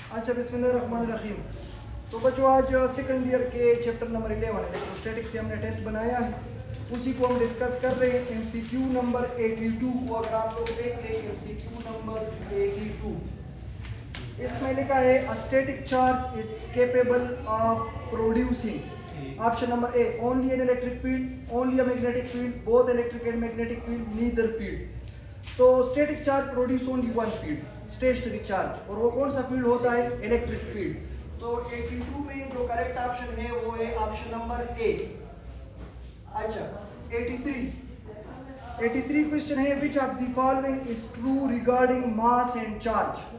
अच्छा, बिस्मिल्लाहिर्रहमानिर्रहीम। तो बच्चों, आज सेकंड ईयर के चैप्टर नंबर 11 इलेक्ट्रोस्टैटिक्स से हमने टेस्ट बनाया है, उसी को हम डिस्कस कर रहे हैं। एमसीक्यू नंबर 82 को अगर आप लोग देख लें, एमसीक्यू नंबर 82 इसमें लिखा है a static charge is capable of producing option number A only an electric field, only a magnetic field, both electric and magnetic field, neither field. तो static charge produce only one field, stationary charge, और वो कौन सा field होता है? Electric field. तो 82 में जो करेक्ट ऑप्शन है वो है ऑप्शन नंबर ए। अच्छा, 83 क्वेश्चन है, which of the following is true regarding mass and charge.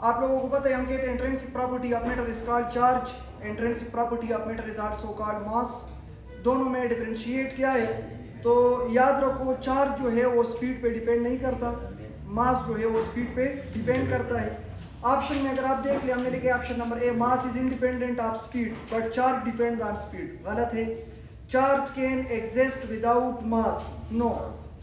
आप लोगों को पता है, हम कहते हैं intrinsic property of matter is called charge, intrinsic property of matter is also called मास। दोनों में डिफरेंशिएट क्या है? तो याद रखो, चार्ज जो है वो स्पीड पे डिपेंड नहीं करता, मास जो है वो स्पीड पे डिपेंड करता है। ऑप्शन में अगर आप देख ले, हमने लिखे option number A, mass is independent of speed but charge depends on speed. गलत है। Charge can exist without mass, no.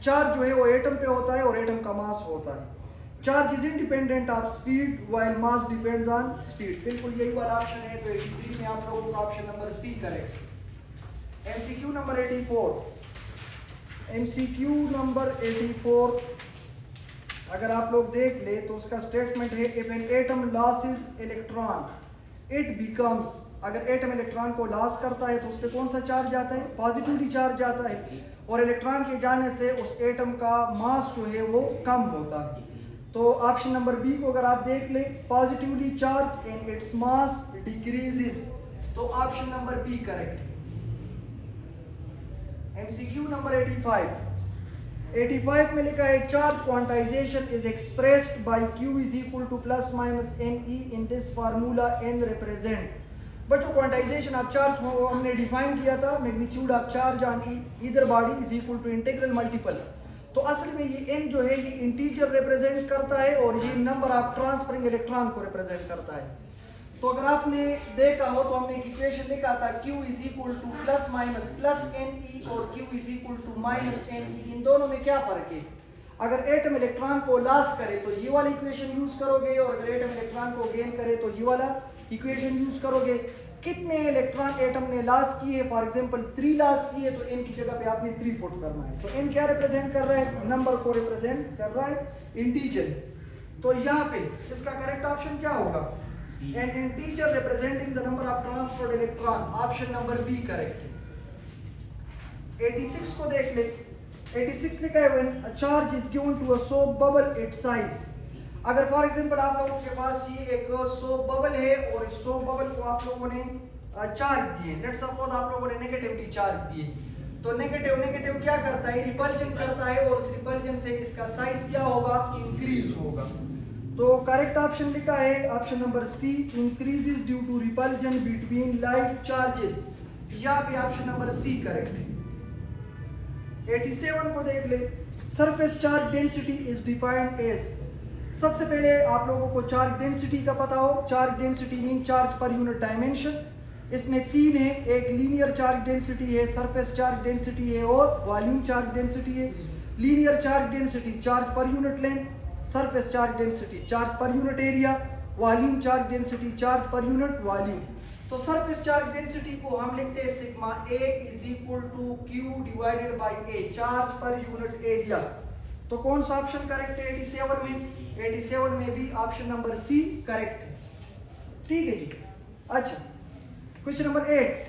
Charge जो है वो एटम पे होता है और एटम का मास होता है। Charge is independent of speed while mass depends on speed. बिल्कुल यही वाला ऑप्शन है। तो 83 में आप लोगों का option number C correct. MCQ number 84, MCQ number 84 अगर आप लोग देख ले तो उसका स्टेटमेंट है, if an atom losses electron it becomes. अगर एटम इलेक्ट्रॉन को लॉस करता है तो उस पर कौन सा चार्ज आता है? पॉजिटिवली चार्ज आता है, और इलेक्ट्रॉन के जाने से उस एटम का मास जो है वो कम होता है। तो ऑप्शन नंबर बी को अगर आप देख ले, positively charge and it's mass decreases, तो option number B correct. MCQ number 85 में लिखा है, charge quantization is expressed by Q is equal to plus minus NE in this formula N represent. बच्चों, क्वांटाइजेशन ऑफ चार्ज को हमने define किया था, magnitude of charge on either body is equal to integral multiple. तो असल में ये n जो है ये इंटीजर रिप्रेजेंट करता है और ये नंबर ऑफ ट्रांसफरिंग इलेक्ट्रॉन को रिप्रेजेंट करता है। तो अगर आपने देखा हो तो हमने एक इक्वेशन लिखा था, Q is equal to plus minus plus NE और Q is equal to minus NE। इन दोनों में क्या फर्क है? अगर एटम इलेक्ट्रॉन को लॉस करे तो ये वाला इक्वेशन यूज करोगे, और अगर एटम इलेक्ट्रॉन को गेन करे तो ये वाला इक्वेशन यूज करोगे। कितने इलेक्ट्रॉन एटम ने लॉस किए? फॉर एग्जांपल 3 लॉस किए, तो n की जगह पे आपने 3 पुट करना है। तो n क्या रिप्रेजेंट कर रहा है? नंबर को रिप्रेजेंट कर रहा है, इंटीजर। तो यहाँ पे इसका करेक्ट ऑप्शन क्या होगा? An integer representing the number of transferred electron, option number B correct। 86 को देख ले, 86 लिखा है, when a charge is given to a soap bubble its size। अगर फॉर एग्जांपल आप लोगों के पास ये एक सोप बबल है और इस सोप बबल को आप लोगों ने चार्ज दिए, लेट सपोज आप लोगों ने नेगेटिवली चार्ज दिए, तो नेगेटिव क्या करता है? रिपल्जन करता है, और उस रिपल्जन से इसका साइज क्या होगा? इंक्रीज होगा। तो करेक्ट ऑप्शन लिखा है option number C, increases due to repulsion between like charges. यहाँ पे ऑप्शन नंबर सी करेक्ट है। 87 को देख ले, surface charge density is defined as. सबसे पहले आप लोगों को चार्ज डेंसिटी का पता हो। Charge density mean charge per unit dimension. इसमें 3 है, एक लीनियर चार्ज डेंसिटी है, सरफेस चार्ज डेंसिटी है, और वॉल्यूम चार्ज डेंसिटी है। Linear charge density charge per unit length, surface charge density charge per unit area, volume charge density charge per unit volume. तो surface charge density को हम लिखते हैं sigma A is equal to Q divided by A, charge per unit area. तो कौन सा option correct है 87 में? 87 में भी ऑप्शन नंबर सी करेक्ट है। ठीक है जी। अच्छा, question number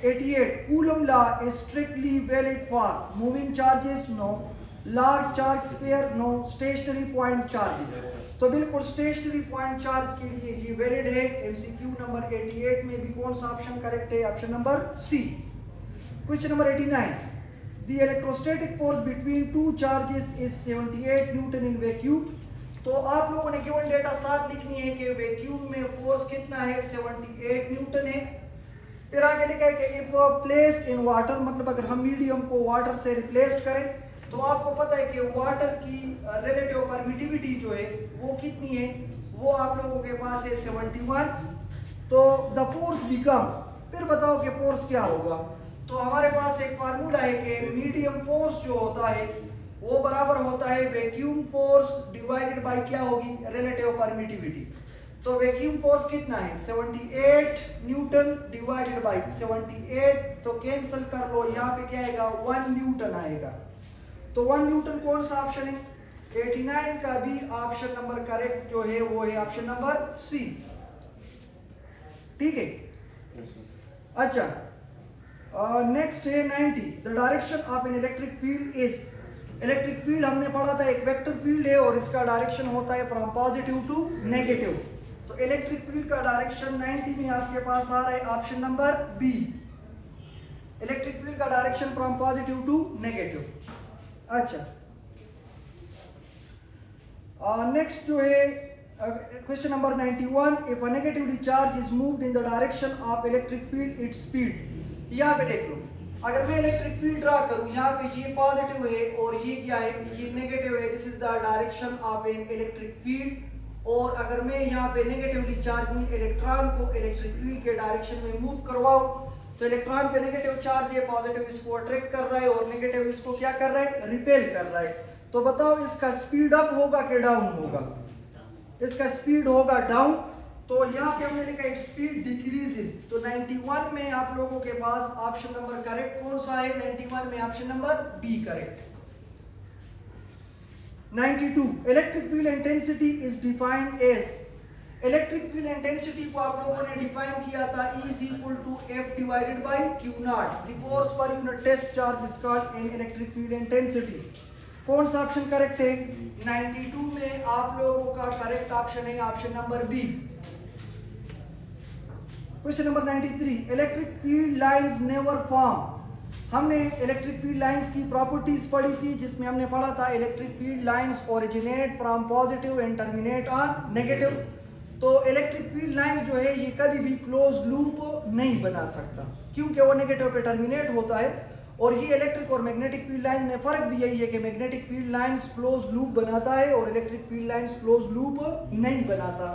88, coulomb law is strictly valid for moving charges, no. Large charge sphere, no. Stationary point charges, तो बिल्कुल स्टेशनरी पॉइंट चार्ज के लिए ये वैलिड है। एमसीक्यू नंबर 88 में भी कौन सा ऑप्शन करेक्ट है? Option number C. Question number 89, the electrostatic force between two charges is 78 newton in vacuum. तो आप लोगों ने गिवन डेटा साथ लिखनी है कि वैक्यूम में फोर्स कितना है? 78 न्यूटन है। फिर आगे लिखा है कि इफ प्लेस्ड इन वाटर, मतलब अगर हम मीडियम को वाटर से रिप्लेस करें तो आपको पता है कि वाटर की रिलेटिव परमिटिविटी जो है वो कितनी है? वो आप लोगों के पास है 71। तो द फोर्स बिकम, फिर बताओ कि फोर्स क्या होगा? तो हमारे पास एक फार्मूला है कि मीडियम फोर्स जो होता है वो बराबर होता है वैक्यूम फोर्स डिवाइडेड बाय क्या होगी? Relative permittivity. तो वैक्यूम फोर्स कितना है 78 न्यूटन डिवाइडेड बाय 78, तो कैंसिल कर लो, यहाँ पे क्या आएगा 1 न्यूटन आएगा। तो 1 न्यूटन कौन सा ऑप्शन है 89 का भी ऑप्शन नंबर करेक्ट जो है वो है ऑप्शन नंबर सी। ठीक है, अच्छा नेक्स्ट है 90, the direction of N electric field is. Electric field हमने पढ़ा था एक वेक्टर फील्ड है और इसका डायरेक्शन होता है फ्रॉम पॉजिटिव टू नेगेटिव। तो इलेक्ट्रिक फील्ड का डायरेक्शन 90 में आपके पास आ रहा है option number B, electric field का direction from positive to negative. अच्छा नेक्स्ट जो है question number 91, if a negatively charge is moved in the direction of electric field its speed. यहाँ पे देख लो, अगर मैं इलेक्ट्रिक फील्ड ड्रा करूं, यहाँ पे ये पॉजिटिव है और ये क्या है ये नेगेटिव है, this is the direction of N electric field. और अगर मैं यहाँ पे नेगेटिवली चार्ज में इलेक्ट्रॉन को इलेक्ट्रिक फील्ड के डायरेक्शन में मूव करवाऊं, तो इलेक्ट्रॉन पे नेगेटिव चार्ज है, पॉजिटिव इसको अट्रैक्ट कर रहा है और नेगेटिव इसको क्या कर रहा है रिपेल कर रहा है। तो बताओ इसका स्पीड अप होगा कि डाउन होगा, इसका स्पीड होगा डाउन। तो यहाँ पे हमने लिखा है स्पीड डिक्रीजेस, तो 91 में आप लोगों के पास ऑप्शन नंबर करेक्ट कौन सा है 91 में option number B correct. 92, electric field intensity is defined as. Electric field intensity को आप लोगों ने डिफाइन किया था E is equal to F divided by Q naught, the force per unit test charge is called an electric field intensity। कौन सा option correct है 92 में आप लोगों का करेक्ट ऑप्शन है option number B. Question number 93, electric field lines never form. हमने electric field lines की प्रॉपर्टीज पढ़ी थी जिसमें हमने पढ़ा था electric field lines originate from positive and terminate on negative. तो इलेक्ट्रिक फील्ड लाइन जो है ये कभी भी क्लोज लूप नहीं बना सकता क्योंकि वो नेगेटिव पे टर्मिनेट होता है। और ये इलेक्ट्रिक और मैग्नेटिक फील्ड लाइन में फर्क भी यही है कि magnetic field lines close loop बनाता है और electric field lines close loop नहीं बनाता।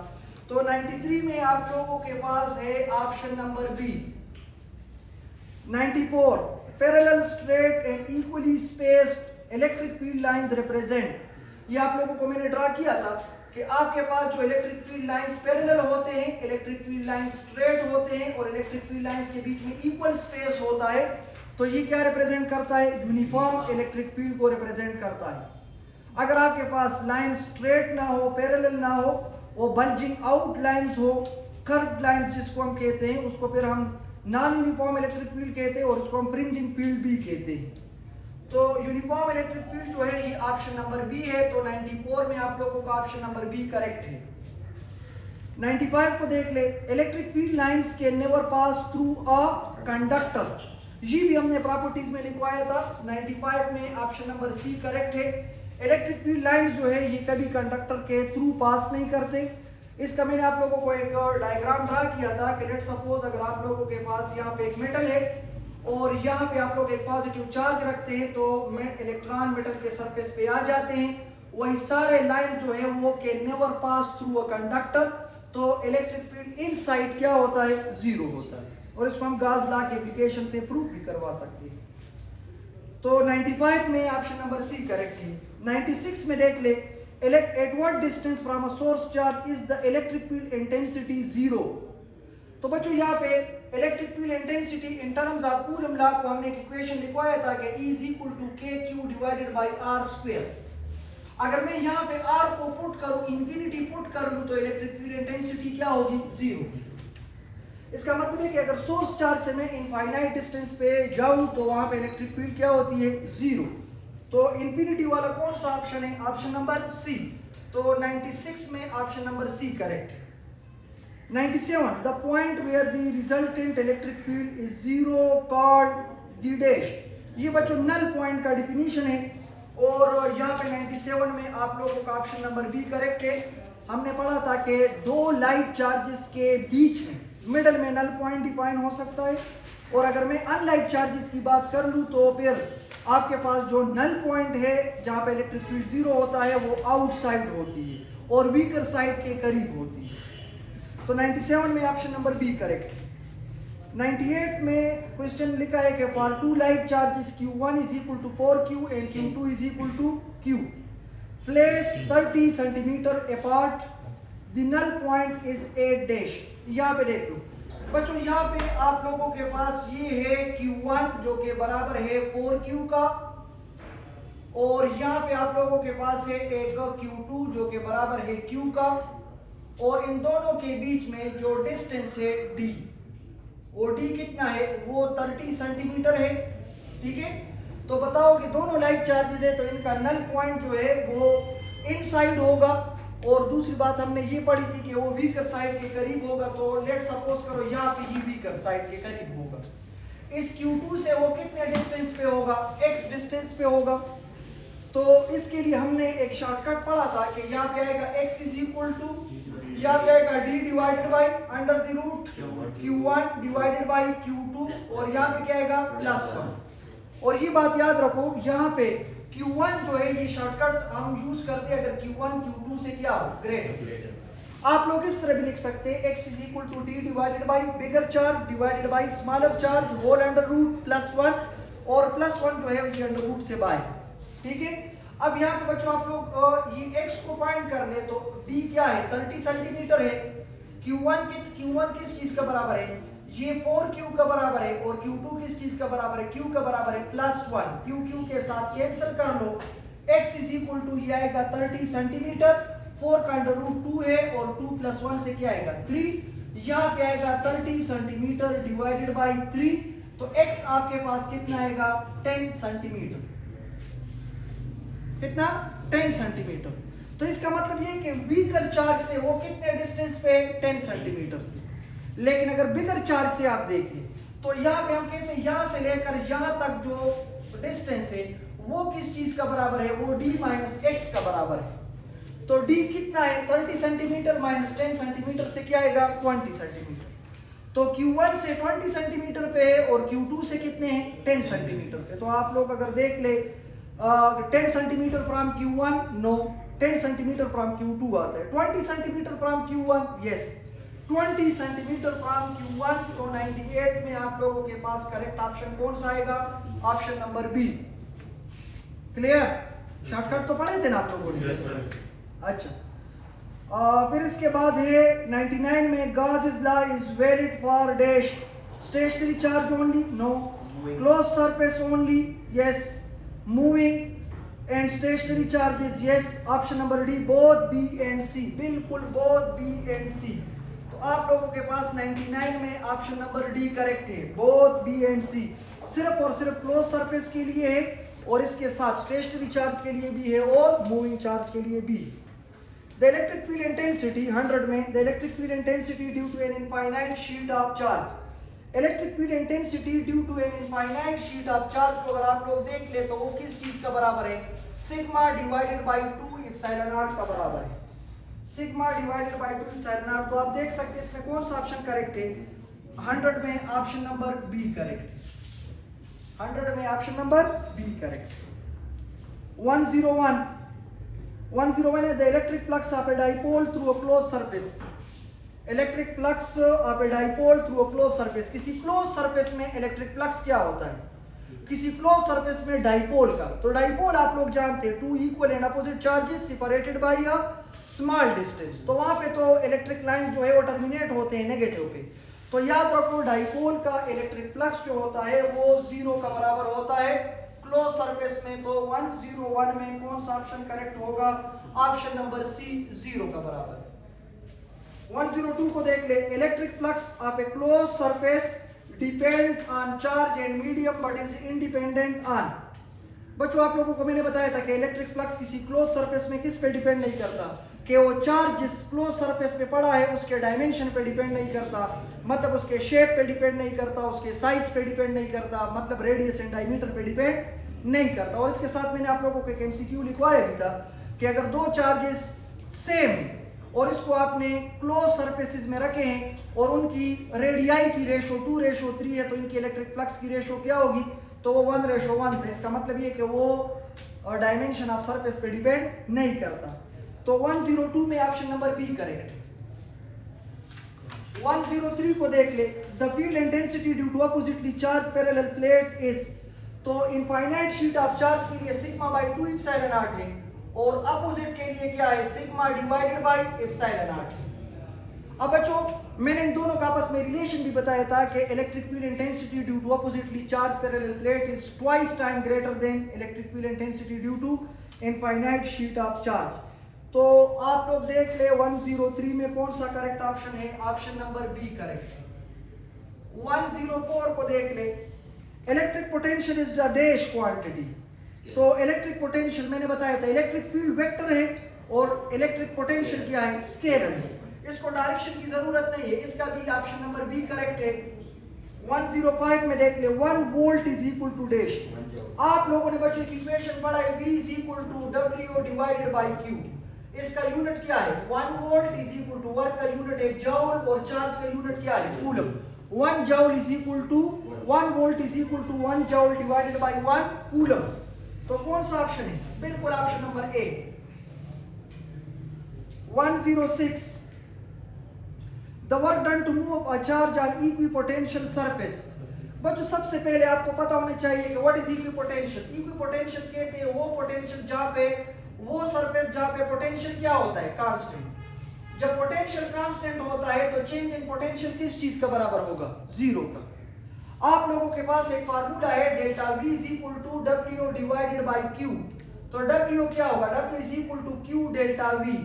तो 93 में आप लोगों के पास है option number B. 94, parallel straight and equally spaced electric field lines represent. ये आप लोगों को मैंने ड्रा किया था कि आपके पास जो इलेक्ट्रिक फील्ड लाइंस पैरेलल होते हैं, इलेक्ट्रिक फील्ड लाइंस स्ट्रेट होते हैं और इलेक्ट्रिक फील्ड लाइंस के बीच में इक्वल स्पेस होता है, तो ये क्या रिप्रेजेंट करता है यूनिफॉर्म इलेक्ट्रिक फील्ड को रिप्रेजेंट करता है। अगर आपके पास लाइन स्ट्रेट ना हो, पैरेलल ना हो, वो बल्जिंग आउट लाइंस हो, कर्व लाइंस जिसको हम कहते हैं, उसको फिर हम नॉन यूनिफॉर्म इलेक्ट्रिक फील्ड कहते हैं और उसको हम फ्रिंजिंग फील्ड भी कहते हैं। तो यूनिफॉर्म इलेक्ट्रिक फील्ड जो है ये ऑप्शन नंबर बी है। तो 94 में आप लोगों का ऑप्शन नंबर बी करेक्ट है। 95 को देख ले, electric field lines can never pass through a conductor. ये भी हमने प्रॉपर्टीज में लिखवाया था। 95 में ऑप्शन नंबर सी करेक्ट है। इलेक्ट्रिक फील्ड लाइंस जो है ये कभी कंडक्टर के थ्रू पास नहीं करते। इसका मैंने आप लोगों को एक डायग्राम ड्रा किया था कि लेट सपोज अगर आप लोगों के पास यहाँ पे एक मेटल है और यहाँ पे आप लोग एक पॉजिटिव चार्ज रखते हैं, तो इलेक्ट्रॉन मेटल के सरफेस पे आ जाते हैं। वही सारे लाइन जो है वो can never pass through a conductor. तो इलेक्ट्रिक फील्ड इनसाइड क्या होता है जीरो होता है और इसको हम गाउस लॉ के एप्लीकेशन से प्रूव भी करवा सकते हैं। तो 95 में ऑप्शन नंबर सी करेक्ट है। 96 में देख ले, at what distance from a source charge is the electric field intensity zero। तो बच्चों यहाँ पे electric field intensity in terms of coulomb law को हमने एक इक्वेशन लिखवाया था कि E is equal to KQ divided by R square। अगर मैं यहाँ पे R को पुट करूँ, इंफिनिटी पुट कर लूँ, तो इलेक्ट्रिक फील्ड इंटेंसिटी क्या होगी जीरो। इसका मतलब है कि अगर सोर्स चार्ज से मैं इनफाइनाइट डिस्टेंस पे जाऊं तो वहां पे इलेक्ट्रिक फील्ड क्या होती है जीरो। तो इंफिनिटी वाला कौन सा ऑप्शन है ऑप्शन नंबर सी। तो 96 में ऑप्शन नंबर सी करेक्ट है। 97, the point where the resultant electric field is zero called the dash. ये बच्चों नल पॉइंट का डिफिनीशन है और यहाँ पे 97 में आप लोगों का ऑप्शन नंबर बी करेक्ट है। हमने पढ़ा था कि दो लाइट चार्जेस के बीच में मिडल में नल पॉइंट डिफाइन हो सकता है और अगर मैं अनलाइट चार्जेस की बात कर लूं तो फिर आपके पास जो नल पॉइंट है जहां पे इलेक्ट्रिक फील्ड जीरो होता है वो आउटसाइड होती है और वीकर साइड के करीब होती है। तो 97 में ऑप्शन नंबर बी करेक्ट है। 98 में क्वेश्चन लिखा है कि for two light charges Q1 is equal to 4Q and Q2 is equal to Q, placed 30 centimeter apart, the null point is 8 dash. यहाँ पे देख लो बच्चों, यहाँ पे आप लोगों के पास ये है Q1 जो कि बराबर है 4Q का, और यहाँ पे आप लोगों के पास है एक Q2 जो कि बराबर है Q का, और इन दोनों के बीच में जो डिस्टेंस है D, वो D कितना है, वो 30 सेंटीमीटर है। ठीक है, तो बताओ कि दोनों लाइक चार्जेस है तो इनका नल पॉइंट जो है वो इनसाइड होगा, और दूसरी बात हमने ये पढ़ी थी कि वो वीकर साइड के करीब होगा। तो लेट सपोज करो यहाँ पे ये वीकर साइड के करीब होगा, इस Q2 से वो कितने डिस्टेंस पे होगा, x डिस्टेंस पे होगा। तो इसके लिए हमने एक शॉर्टकट पढ़ा था कि यहाँ पे आएगा x इज इक्वल टू, यहाँ पे आएगा d divided by under the root Q1 divided by Q2, और यहाँ पे क्या आएगा +1। और ये बात याद रखो, यहाँ पे Q1 जो है ये शॉर्टकट हम यूज करते हैं अगर Q1 Q2 से क्या हो, ग्रेटर। आप लोग इस तरह भी लिख सकते हैं x is equal to d divided by bigger charge divided by smaller charge whole under root +1, और +1 जो है ये अंडर रूट से बाय। ठीक है, अब यहाँ पे बच्चों आप लोग ये x को फाइंड कर ले तो d क्या है, 30 सेंटीमीटर है। Q1 किस चीज का बराबर है, ये 4Q का बराबर है, और Q2 किस चीज का बराबर है, Q का बराबर है +1। Q के साथ कैंसिल कर लो, x इज इक्वल टू ये आएगा 30 सेंटीमीटर, 4 का अंडर रूट 2 है, और 2 + 1 से क्या आएगा 3। यहाँ पे आएगा 30 सेंटीमीटर डिवाइडेड बाई 3, तो x आपके पास कितना आएगा 10 सेंटीमीटर। कितना, 10 सेंटीमीटर। तो इसका मतलब ये कि वीकर चार्ज से वो कितने डिस्टेंस पे है, 10 सेंटीमीटर से। लेकिन अगर बिगर चार्ज से आप देखिए तो यहाँ पे हम कहते हैं यहाँ से लेकर यहाँ तक जो डिस्टेंस है वो किस चीज का बराबर है, वो d माइनस x का बराबर है। तो d कितना है, 30 सेंटीमीटर माइनस 10 सेंटीमीटर से क्या आएगा 20 सेंटीमीटर। तो Q1 से 20 सेंटीमीटर पे है, और Q2 से कितने हैं 10 सेंटीमीटर पे। तो आप लोग अगर देख ले 10 centimetre from Q1, no, 10 centimetre from Q2 आता है। 20 centimetre from Q1, yes, 20 centimetre from Q1। तो 98 में आप लोगों के पास करेक्ट ऑप्शन कौन सा आएगा, option number B. Clear, shortcut तो पढ़े थे ना आप लोगों ने। अच्छा, फिर इसके बाद है 99 में Gauss's law is valid for dash, stationary charge only, no, closed surface only, yes, moving and stationary charges, yes, option number D, both B and C, बिल्कुल both B and C। तो आप लोगों के पास 99 में ऑप्शन नंबर डी करेक्ट है, both B and C, सिर्फ और सिर्फ क्लोज सरफेस के लिए है, और इसके साथ स्टेशनरी चार्ज के लिए भी है, और मूविंग चार्ज के लिए भी। The electric field intensity 100 में, the electric field intensity due to an infinite sheet of charge, electric field intensity due to an infinite sheet of charge को अगर आप लोग देख ले तो वो किस चीज का बराबर है, sigma divided by 2 epsilon not का बराबर है। Sigma divided by 2 epsilon not. तो आप देख सकते हैं इसमें कौन सा ऑप्शन करेक्ट है, 100 में ऑप्शन नंबर बी करेक्ट है, 100 में ऑप्शन नंबर बी करेक्ट। 101 है the electric flux of a dipole through a close surface, electric flux of a dipole through a close surface. किसी क्लोज सरफेस में electric flux क्या होता है, किसी close surface में डाइपोल का। तो डाइपोल आप लोग जानते हैं, 2 equal and opposite charges separated by a small distance. तो वहां पे तो इलेक्ट्रिक लाइन जो है वो टर्मिनेट होते हैं नेगेटिव पे। तो याद रखो डाइपोल का इलेक्ट्रिक फ्लक्स जो होता है वो 0 का बराबर होता है क्लोज सरफेस में। तो 101 में कौन सा ऑप्शन करेक्ट होगा, ऑप्शन नंबर सी, 0 का बराबर। 102 को देख ले, electric flux of A close surface depends on charge and medium but is independent on. बच्चों आप लोगों को मैंने बताया था कि इलेक्ट्रिक फ्लक्स किसी क्लोज सरफेस में किस पे डिपेंड नहीं करता, कि वो चार्ज जिस क्लोज सरफेस पे पड़ा है उसके डायमेंशन पे डिपेंड नहीं करता, मतलब उसके शेप पे डिपेंड नहीं करता, उसके साइज पे डिपेंड नहीं करता, मतलब रेडियस एंड डायमीटर पे डिपेंड नहीं करता। और इसके साथ मैंने आप लोगों को एक एमसीक्यू लिखवाया भी था कि अगर दो चार्जेस सेम और इसको आपने क्लोज सरफेसेस में रखे हैं और उनकी रेडियाई की रेशो 2:3 है, तो इनकी इलेक्ट्रिक फ्लक्स की रेशो क्या होगी, तो वो 1:1 है। इसका मतलब ये कि वो डायमेंशन ऑफ सरफेस पे डिपेंड नहीं करता। तो 102 में ऑप्शन नंबर बी करेक्ट है। 103 को देख ले, the field intensity due to oppositely charge parallel plate is. तो इनफाइनाइट शीट ऑफ चार्ज के लिए सिग्मा बाई 2 एप्सिलॉन नॉट है, और अपोजिट के लिए क्या है, sigma divided by epsilon not. अब बच्चों मैंने इन दोनों का आपस में रिलेशन भी बताया था कि electric field intensity due to oppositely charge parallel plate is twice time greater than electric field intensity due to infinite sheet of charge. तो आप लोग देख ले 103 में कौन सा करेक्ट ऑप्शन है, ऑप्शन नंबर बी करेक्ट है। 104 को देख ले, electric potential is the dash quantity. तो इलेक्ट्रिक पोटेंशियल मैंने बताया था इलेक्ट्रिक फील्ड वेक्टर है और इलेक्ट्रिक पोटेंशियल क्या है, स्केलर है। इसको डायरेक्शन की जरूरत नहीं है, इसका भी ऑप्शन नंबर बी करेक्ट है। 105 में देख ले 1 volt is equal to dash. आप लोगों ने बच्चों की इक्वेशन पढ़ा है V is equal to W divided by Q। इसका यूनिट क्या है, 1 volt is equal to work का यूनिट है जूल और चार्ज का यूनिट क्या है, coulomb. 1 joule is equal to 1 volt is equal to 1 joule divided by 1 coulomb. तो कौन सा ऑप्शन है, बिल्कुल option number A. 106 The work done to move a charge on equipotential surface। बच्चों सबसे पहले आपको पता होना चाहिए कि व्हाट इज इक्विपोटेंशियल। इक्विपोटेंशियल कहते हैं वो पोटेंशियल जहां पे, वो सरफेस जहां पे पोटेंशियल क्या होता है, कांस्टेंट। जब पोटेंशियल कांस्टेंट होता है तो चेंज इन पोटेंशियल किस चीज का बराबर होगा, जीरो का। आप लोगों के पास एक फार्मूला है delta V is equal to W divided by Q। तो W क्या होगा, W is equal to Q delta V।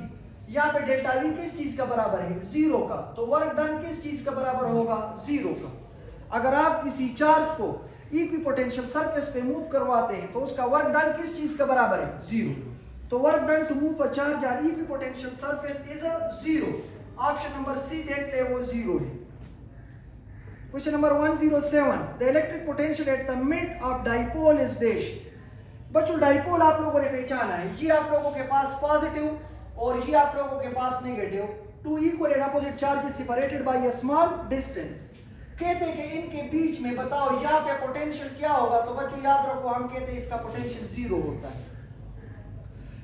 यहाँ पे डेल्टा V किस चीज का बराबर है, जीरो का। तो वर्क डन किस चीज का बराबर होगा, जीरो का। अगर आप किसी चार्ज को इक्विपोटेंशियल सरफेस पे मूव करवाते हैं तो उसका वर्क डन किस चीज का बराबर है, जीरो। तो work done to move a charge on equipotential surface is zero. Option number C देख ले, वो जीरो है। Question number 107 the electric potential at the mid of dipole is dash. बच्चों डाइपोल आप लोगों ने पहचाना है, ये आप लोगों के पास पॉजिटिव और ये आप लोगों के पास negative, two equal and opposite charges separated by a small distance. कहते हैं कि इनके बीच में बताओ यहाँ पे पोटेंशियल क्या होगा। तो बच्चों याद रखो, हम कहते हैं इसका पोटेंशियल जीरो होता है।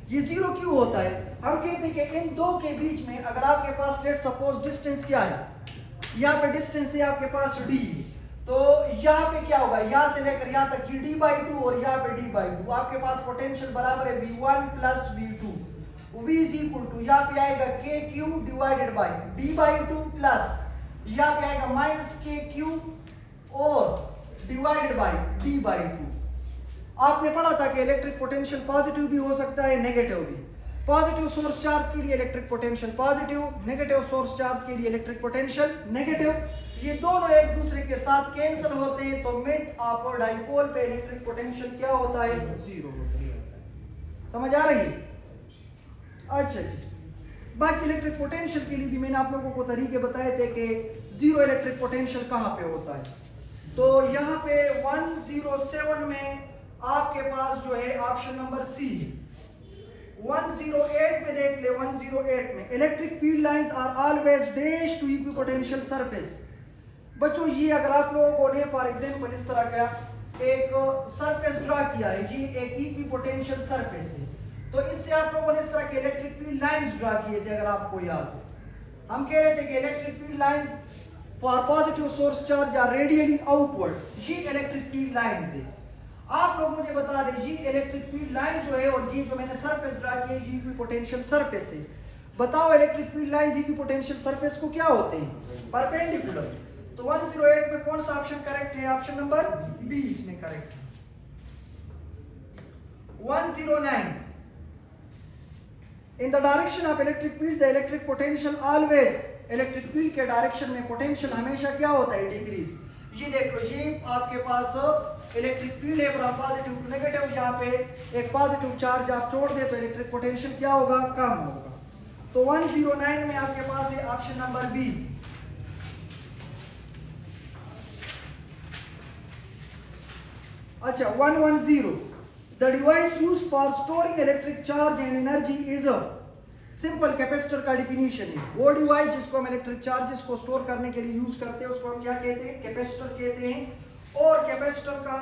ये जीरो क्यों होता है, हम कहते हैं कि इन दो के बीच में अगर आपके पास लेट सपोज डिस्टेंस क्या है, यहाँ पे डिस्टेंस है आपके पास d, तो यहाँ पे क्या होगा, यहाँ से लेकर यहाँ तक की d/2 और यहाँ पे d/2। आपके पास पोटेंशियल बराबर है V1 plus V2। V is equal to यहाँ पे आएगा KQ divided by d/2 plus यहाँ पे आएगा माइनस KQ और डिवाइडेड बाय d/2। आपने पढ़ा था कि इलेक्ट्रिक पोटेंशियल पॉजिटिव भी हो सकता है, नेगेटिव भी। पॉजिटिव सोर्स चार्ज के लिए electric potential positive, negative source charge के लिए इलेक्ट्रिक पोटेंशियल नेगेटिव। ये दोनों एक दूसरे के साथ कैंसिल होते हैं, तो मिड ऑफ डाइपोल पे इलेक्ट्रिक पोटेंशियल क्या होता है, जीरो होता है। समझ आ रही है? अच्छा जी, बाकी इलेक्ट्रिक पोटेंशियल के लिए भी मैंने आप लोगों को तरीके बताए थे कि जीरो इलेक्ट्रिक पोटेंशियल कहां पे होता है। तो यहाँ पे 107 में आपके पास जो है ऑप्शन नंबर सी। 108 में देख ले, 108 में electric field lines are always dash to equipotential surface. बच्चों ये अगर आप लोगों ने फॉर एग्जांपल इस तरह का एक सरफेस ड्रा किया है, ये एक इक्विपोटेंशियल सरफेस है, तो इससे आप लोगों ने इस तरह के इलेक्ट्रिक फील्ड लाइंस ड्रा किए थे। अगर आपको याद हो, हम कह रहे थे कि electric field lines for positive source charge are radially outward. ये इलेक्ट्रिक फील्ड लाइंस है। आप लोग मुझे बता दें, ये इलेक्ट्रिक फील्ड लाइन जो है और ये जो मैंने सरफेस ड्रा किया है, ये इक्विपोटेंशियल सरफेस है। बताओ electric field lines equipotential surface को क्या होते हैं, परपेंडिकुलर। तो 108 में कौन सा ऑप्शन करेक्ट है, ऑप्शन नंबर बी इसमें करेक्ट है। 109 इन the direction of electric field the electric potential always. Electric field के डायरेक्शन में पोटेंशियल हमेशा क्या होता है, डिक्रीज। ये देखो, ये आपके पास इलेक्ट्रिक फील्ड है फ्रॉम पॉजिटिव टू नेगेटिव। यहाँ पे एक पॉजिटिव चार्ज आप छोड़ दे तो इलेक्ट्रिक पोटेंशियल क्या होगा, कम होगा। तो 109 में आपके पास है ऑप्शन नंबर बी। अच्छा 110 the device used for storing electric charge and energy is a. Simple capacitor का डिफिनीशन है। वो डिवाइस जिसको हम इलेक्ट्रिक चार्जेस को स्टोर करने के लिए यूज करते हैं उसको हम क्या कहते हैं, कैपेसिटर कहते हैं। और कैपेसिटर का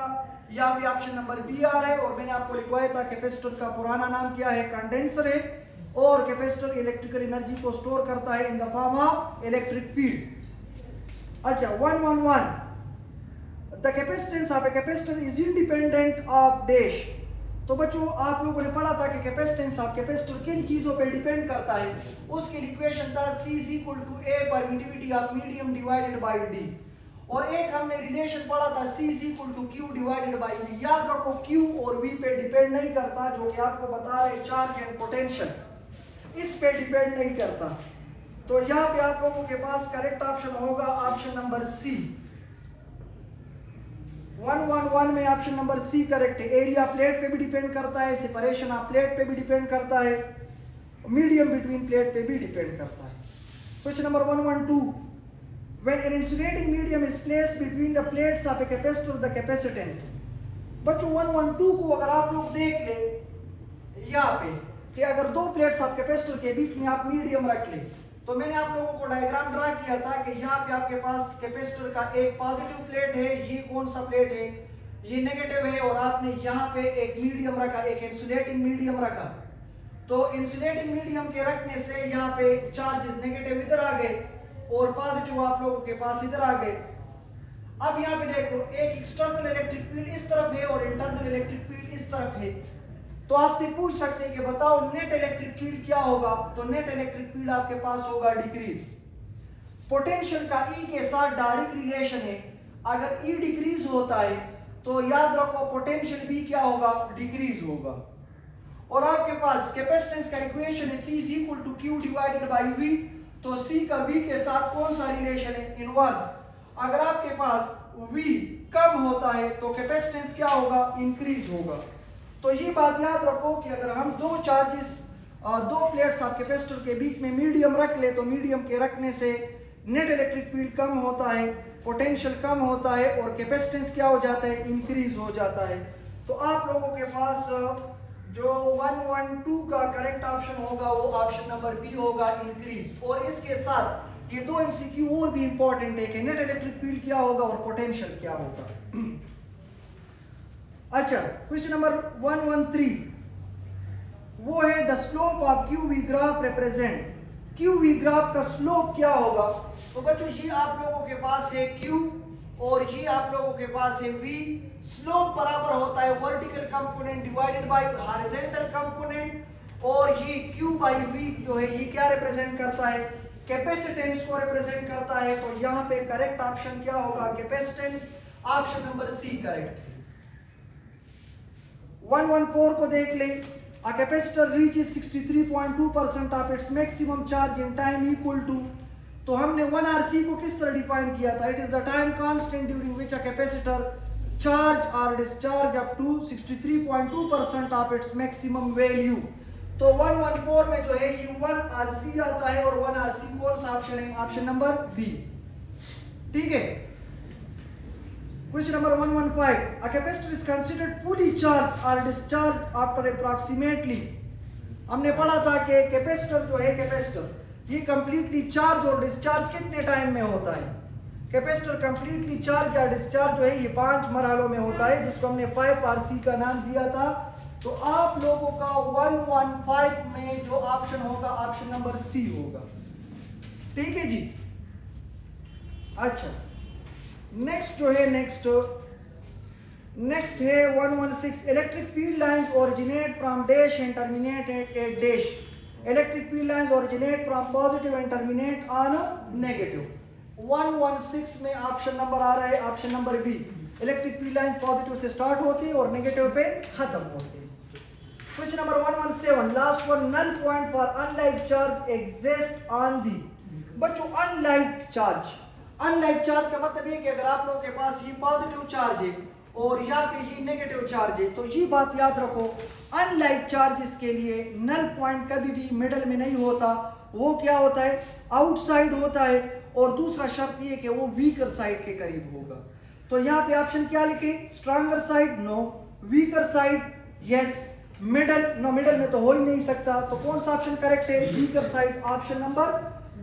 यहाँ पे ऑप्शन नंबर बी आ रहा है, और मैंने आपको लिखवाया था कैपेसिटर का पुराना नाम क्या है, कंडेंसर है। और कैपेसिटर इलेक्ट्रिकल एनर्जी को स्टोर करता है in the form of electric field. अच्छा 111 the capacitance of a capacitor is independent of dash. तो बच्चों आप लोगों ने पढ़ा था कि कैपेसिटेंस ऑफ कैपेसिटर किन चीजों पे डिपेंड करता है। उसके लिए इक्वेशन था C is equal to A permittivity of medium divided by D। और एक हमने रिलेशन पढ़ा था C is equal to Q divided bye V। याद रखो Q और V पे डिपेंड नहीं करता, जो कि आपको बता रहे चार्ज एंड पोटेंशियल, इस पे डिपेंड नहीं करता। तो यहाँ पे आप लोगों के पास करेक्ट ऑप्शन होगा ऑप्शन नंबर C। 111 में ऑप्शन नंबर C करेक्ट है। एरिया प्लेट पे भी डिपेंड करता है, सेपरेशन ऑफ प्लेट पे भी डिपेंड करता है, मीडियम बिटवीन प्लेट पे भी डिपेंड करता है। Question number 112, when an insulating medium is placed between the plates of a capacitor, the capacitance। बच्चों 112 को अगर आप लोग देख ले यहाँ पे कि अगर दो प्लेट्स ऑफ कैपेसिटर के बीच में आप मीडियम रख ले, तो मैंने आप लोगों को डायग्राम ड्रा किया था कि यहाँ पे आपके पास कैपेसिटर का एक पॉजिटिव प्लेट है, ये कौन सा प्लेट है, ये नेगेटिव है, और आपने यहाँ पे एक मीडियम रखा, एक इंसुलेटिंग मीडियम रखा। तो इंसुलेटिंग मीडियम के रखने से यहाँ पे चार्जेस नेगेटिव इधर आ गए और पॉजिटिव आप लोगों के पास इधर आ गए। अब यहाँ पे देखो एक एक्सटर्नल इलेक्ट्रिक फील्ड इस तरफ है और इंटरनल इलेक्ट्रिक फील्ड इस तरफ है। तो आपसे पूछ सकते हैं कि बताओ नेट इलेक्ट्रिक फील्ड क्या होगा, तो नेट इलेक्ट्रिक फील्ड आपके पास होगा डिक्रीज। पोटेंशियल का E के साथ डायरेक्ट रिलेशन है, अगर E डिक्रीज होता है तो याद रखो पोटेंशियल भी क्या होगा, डिक्रीज होगा। और आपके पास कैपेसिटेंस का इक्वेशन है C is equal to Q divided bye V। तो C का V के साथ कौन सा रिलेशन है, इनवर्स। अगर आपके पास V कम होता है तो कैपेसिटेंस क्या होगा, इंक्रीज होगा। तो ये बात याद रखो कि अगर हम दो चार्जेस दो प्लेट्स ऑफ कैपेसिटर के बीच में मीडियम रख ले, तो मीडियम के रखने से नेट इलेक्ट्रिक फील्ड कम होता है, पोटेंशियल कम होता है और कैपेसिटेंस क्या हो जाता है, इंक्रीज हो जाता है। तो आप लोगों के पास जो 112 का करेक्ट ऑप्शन होगा वो ऑप्शन नंबर बी होगा, इंक्रीज। और इसके साथ ये दो एमसीक्यू और भी इंपॉर्टेंट है कि नेट इलेक्ट्रिक फील्ड क्या होगा और पोटेंशियल क्या होगा। अच्छा, क्वेश्चन नंबर 113 वो है the slope of qv graph represent. Qv graph का स्लोप क्या होगा। तो बच्चों ये आप लोगों के पास है Q और ये आप लोगों के पास है V। स्लोप बराबर होता है vertical component divided by horizontal component, और ये Q बाय V जो है ये क्या रिप्रेजेंट करता है, कैपेसिटेंस को रिप्रेजेंट करता है। तो यहाँ पे करेक्ट ऑप्शन क्या होगा, capacitance, option number C correct. 114 को देख ले, a capacitor reaches 63.2% of its maximum charge in time equal to। तो हमने 1RC को किस तरह डिफाइन किया था, it is the time constant during which a capacitor charge और discharge up to 63.2% of its maximum value. तो 114 में जो है ये 1RC आता है और 1RC कौन सा ऑप्शन है, ऑप्शन नंबर बी। ठीक है। Question number 115, a capacitor is considered fully charged or discharged after approximately। हमने पढ़ा था कि कैपेसिटर जो है, कैपेसिटर ये कंप्लीटली चार्ज और डिस्चार्ज कितने टाइम में होता है। कैपेसिटर कंप्लीटली चार्ज या डिस्चार्ज जो है ये 5 मरहलों में होता है, जिसको हमने 5RC का नाम दिया था। तो आप लोगों का 115 में जो ऑप्शन होगा, ऑप्शन नंबर सी होगा। ठीक है जी। अच्छा, नेक्स्ट जो है नेक्स्ट है 116, electric field lines originate from dash and terminate at dash. Electric field lines originate from positive and terminate on negative. 116 में ऑप्शन नंबर आ रहा है, option number B. Electric field lines positive से start होती है और negative पे खत्म होती है। Question number 117, last one, null point for unlike charge exist on the. बच्चों अनलाइक चार्ज, अनलाइक चार्ज का मतलब ये कि अगर आप लोगों के पास ये पॉजिटिव चार्ज है और यहाँ पे ये नेगेटिव चार्ज है, तो ये बात याद रखो, अनलाइक चार्जेस के लिए नल पॉइंट कभी भी मिडल में नहीं होता, वो क्या होता है, आउटसाइड होता है। और दूसरा शर्त ये कि वो वीकर साइड के करीब होगा। तो यहाँ पे ऑप्शन क्या लिखे, stronger side no, weaker side yes, middle no, middle में तो हो ही नहीं सकता। तो कौन सा ऑप्शन करेक्ट है, weaker side, option number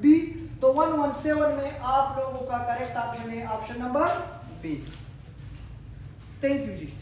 B. तो 117 में आप लोगों का करेक्ट ऑप्शन है option number B. Thank you ji.